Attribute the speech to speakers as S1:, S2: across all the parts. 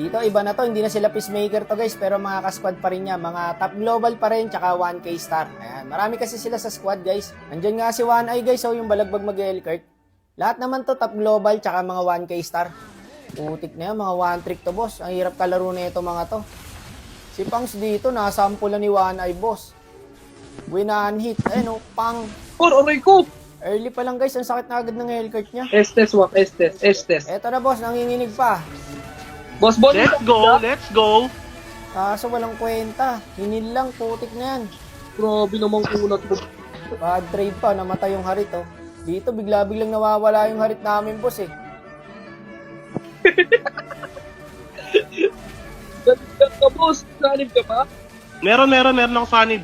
S1: Dito, iba na to. Hindi na sila peacemaker to guys. Pero mga ka-squad pa rin niya. Mga top global pa rin. Tsaka 1K star. Ayan. Marami kasi sila sa squad guys. Andyan nga si One Eye guys. So yung balagbag mag-Elkert. Lahat naman to top global. Tsaka mga 1K star. Putik na yan. Mga one trick to boss. Ang hirap kalaro na ito mga to. Si Pangs dito. Nasampulan ni One Eye boss. Winahan hit. Ayun o. Pang.
S2: Aray ko!
S1: Early pa lang guys. Ang sakit na agad ng Elkert niya.
S2: Estes, wak, Estes, Estes.
S1: Eto na boss. Nanginginig pa.
S2: Boss, boss.
S3: Let's go, let's go.
S1: Kaso walang kwenta. Hinil lang, putik na yan.
S2: Grabe naman kunat mo.
S1: Bad trade pa, namatay yung harit oh. Dito bigla-biglang nawawala yung harit namin boss eh.
S2: Ganit ka, boss. Sanib ka ba?
S3: Meron ako sanib.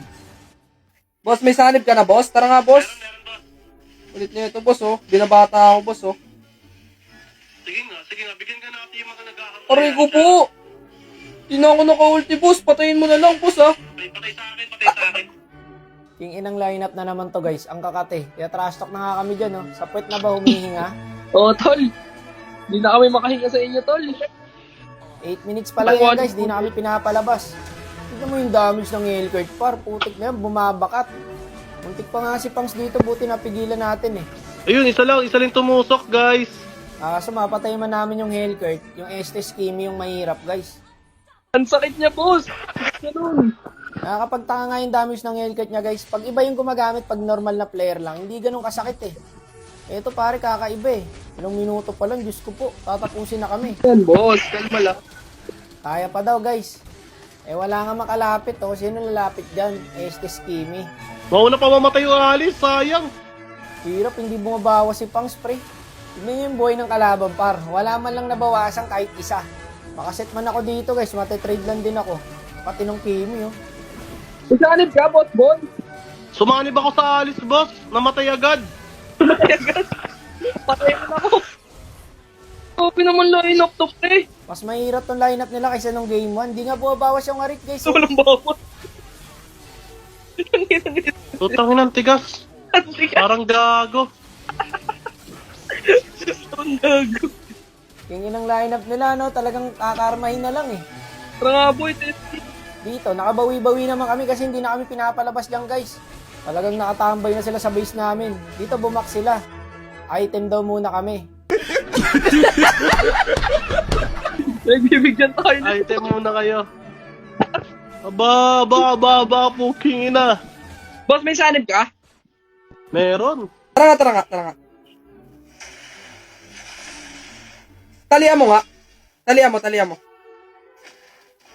S2: Boss, may sanib ka na, boss? Tara nga, boss. Ulit niyo ito, boss, oh. Binabata ako, boss, oh.
S3: Sige nga, bigyan ka natin yung mga nag-ahang.
S2: Aray ko po! Di na ako naka-ulti, boss. Patayin mo na lang, boss, ah.
S3: Patay sa akin.
S1: Yung inang lineup na naman to guys, ang kakate. Kaya trash talk na nga kami dyan oh. Sa puwet na ba humihinga?
S2: Oo, tol. Di na kami makahinga sa inyo, tol.
S1: 8 minutes pa lang yan guys, di na kami pinapalabas. Tignan mo yung damage ng Elkert par, putik na yan, bumabakat. Muntik pa nga si Pangs dito, buti napigilan natin eh.
S3: Ayun, isa lang tumusok, guys.
S1: So mapatay man namin yung Elkert, yung Estes Kimi yung mahirap guys.
S2: Ang sakit niya, boss. Ganun.
S1: Nakakapagtaka nga yung damage ng Elkert niya guys. Pag iba yung gumagamit, pag normal na player lang, hindi ganun kasakit eh. Eto pare, kakaiba eh. Ilang minuto pa lang, Diyos ko po, tatapusin na kami.
S2: Yan, boss. Kalma lang.
S1: Kaya pa daw guys. Wala nga makalapit oh. Sino lalapit dyan? Estes Kimi.
S3: Mauna pa mamatay yung Alice, sayang.
S1: Hirap, hindi bumabawas si Pangs pre. Tignan niyo yung buhay ng kalaban par. Wala man lang nabawasan kahit isa. Makaset man ako dito guys, matitrade lang din ako. Pati nung Kimi oh.
S2: Sanib ka, boss, boss.
S3: Sumanib ako sa Alice, boss. Namatay agad.
S2: Patayin mo na ako. Copy naman line up to, pre.
S1: Mas mahirap tong lineup nila kaysa nung game 1. Hindi nga bumabawas yung Arit guys. Oh.
S2: Walang bawat.
S3: Tutangin ng tigas. Parang gago.
S2: Ang gago.
S1: Yung inang lineup nila no, talagang kakarmahin na lang eh.
S2: Tara nga, boy.
S1: Dito, nakabawi-bawi naman kami kasi hindi na kami pinapalabas lang guys. Talagang nakatambay na sila sa base namin. Dito bumak sila. Item daw muna kami.
S2: Nagbibigyan tayo na.
S3: Item muna kayo. Aba, puking ina.
S2: Boss, may sanib ka?
S3: Meron.
S2: Tara nga. Talian mo nga. Talian mo.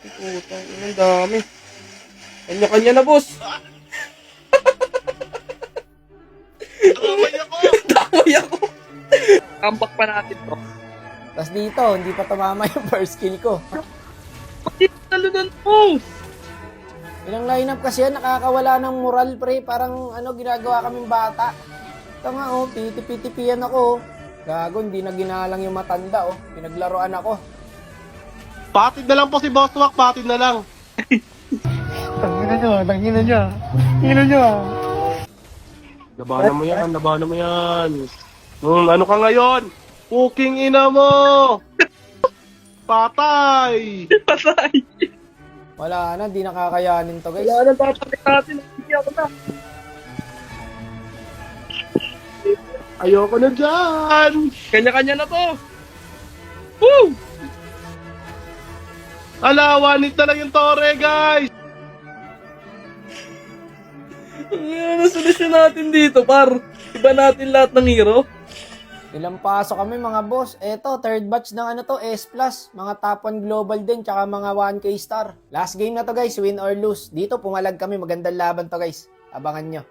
S2: Putang ina, ang dami. Kanya-kanya na, boss.
S3: Damay ako.
S2: Damay ako. Comeback pa natin to.
S1: Tapos dito, hindi pa tumama yung first kill ko.
S2: Pati talunan mo.
S1: Ilang lineup kasi yan, nakakawala ng moral pre. Parang ginagawa kaming bata. Ito nga oh, pitipitipian ako oh. Gago, hindi na ginalang yung matanda oh. Pinaglaruan ako.
S3: Patid na lang po si Boss Wack, patid na lang.
S4: Tangina niya.
S3: Labanan mo yan. Ano ka ngayon? Puking ina mo! Patay!
S2: Patay.
S1: Wala na, di nakakayanin to guys.
S2: Wala nang tatapit natin. Hindi ako na.
S3: Ayoko na dyan!
S2: Kanya-kanya na to. Woo!
S3: Alawanit na lang yung tore, guys!
S2: Ano solusyon natin dito, par? Iba natin lahat ng hero.
S1: Ilang paso kami mga boss. Eto, third batch ng S+. Mga top 1 global din, tsaka mga 1K star. Last game na to guys, win or lose. Dito pumalag kami, magandang laban to guys. Abangan nyo.